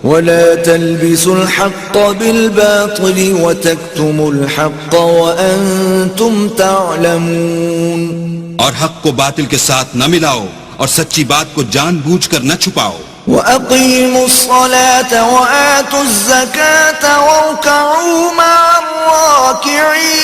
ولا تلبسوا الحق بالباطل وتكتموا الحق وأنتم تعلمون، اور حق کو باطل کے ساتھ نہ ملاؤ اور سچی بات کو جان بوجھ کر نہ چھپاؤ. وَأَقِيمُوا الصَّلَاةَ وَآتُوا الزَّكَاةَ وَارْكَعُوا مَعَ الرَّاكِعِينَ،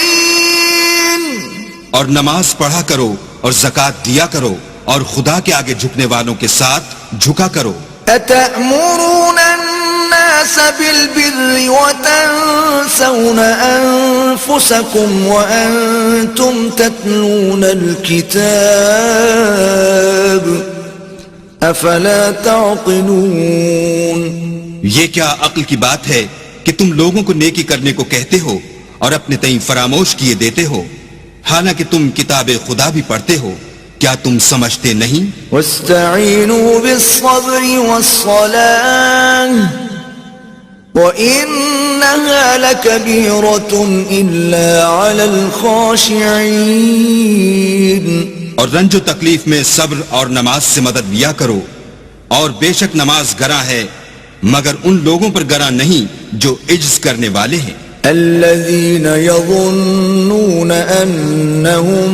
اور نماز پڑھا کرو اور زکوٰۃ دیا کرو اور خدا کے آگے جھکنے والوں کے ساتھ جھکا کرو. أَتَأْمُرُونَ النَّاسَ بِالْبِرِّ وَتَنْسَوْنَ أَنفُسَكُمْ وَأَنْتُمْ تَتْلُونَ الْكِتَابَ افلا تعقلون. یہ کیا عقل کی بات ہے کہ تم لوگوں کو نیکی کرنے کو کہتے ہو اور اپنے تئیں فراموش کیے دیتے ہو، حالانکہ تم کتاب خدا بھی پڑھتے ہو. کیا تم سمجھتے نہیں؟ واستعینوا بالصبر والصلاة وإنها لكبيرة إلا على الخاشعين. اور رنج و تکلیف میں صبر اور نماز سے مدد لیا کرو، اور بے شک نماز گراں ہے مگر ان لوگوں پر گراں نہیں جو عجز کرنے والے ہیں. الذين يظنون أنهم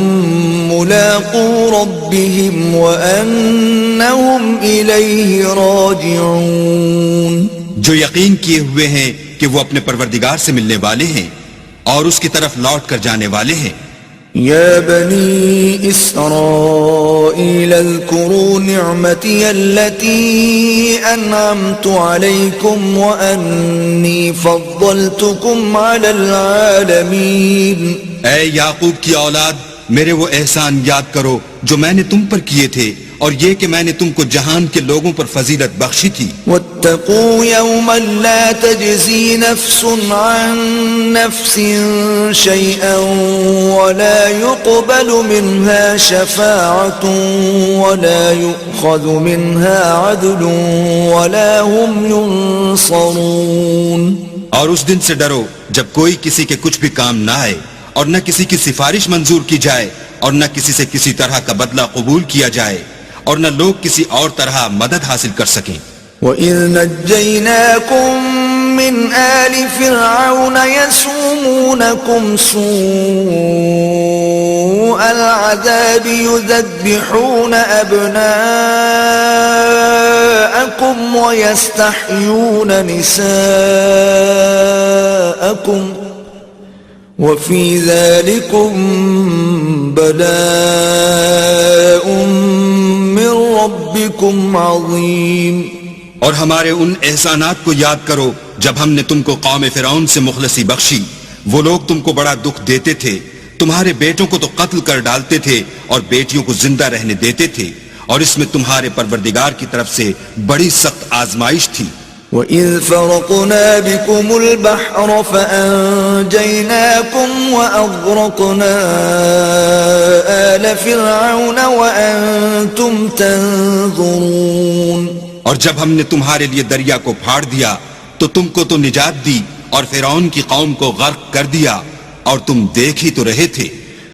ملاقو ربهم وأنهم إليه راجعون، جو یقین کیے ہوئے ہیں کہ وہ اپنے پروردگار سے ملنے والے ہیں اور اس کی طرف لوٹ کر جانے والے ہیں. يا بني إسرائيل اذكروا نعمتي التي أنعمت عليكم وأني فضلتكم على العالمين. اے یعقوب کی اولاد، میرے وہ احسان یاد کرو جو میں نے تم پر کیے تھے، اور یہ کہ میں نے تم کو جہان کے لوگوں پر فضیلت بخشی تھی. واتقوا يوما لا تجزي نفس عن نفس شيئا ولا يقبل منها شفاعة ولا يؤخذ منها عدل ولا هم ينصرون. اور اس دن سے ڈرو جب کوئی کسی کے کچھ بھی کام نہ آئے، اور نہ کسی کی سفارش منظور کی جائے، اور نہ کسی سے کسی طرح کا بدلہ قبول کیا جائے، اور نہ لوگ کسی اور طرح مدد حاصل کر سکیں. وَإِذْ نَجَّيْنَاكُمْ مِنْ آلِ فِرْعَوْنَ يَسُومُونَكُمْ سُوءَ الْعَذَابِ يُذَبِّحُونَ أَبْنَاءَكُمْ وَيَسْتَحْيُونَ نِسَاءَكُمْ وَفِي ذَلِكُمْ بَلَاءٌ مِّن رَبِّكُمْ عَظِيمٌ. اور ہمارے ان احسانات کو یاد کرو جب ہم نے تم کو قوم فرعون سے مخلصی بخشی. وہ لوگ تم کو بڑا دکھ دیتے تھے، تمہارے بیٹوں کو تو قتل کر ڈالتے تھے اور بیٹیوں کو زندہ رہنے دیتے تھے، اور اس میں تمہارے پروردگار کی طرف سے بڑی سخت آزمائش تھی. وَإِذْ فَرَقْنَا بِكُمُ الْبَحْرَ فَأَنْجَيْنَاكُمْ وَأَغْرَقْنَا آلَ فِرْعَوْنَ وَأَنْتُمْ تَنْظُرُونَ. اور جب ہم نے تمہارے لیے دریا کو پھاڑ دیا تو تم کو تو نجات دی، اور فرعون کی قوم کو غرق کر دیا، اور تم دیکھ ہی تو رہے تھے.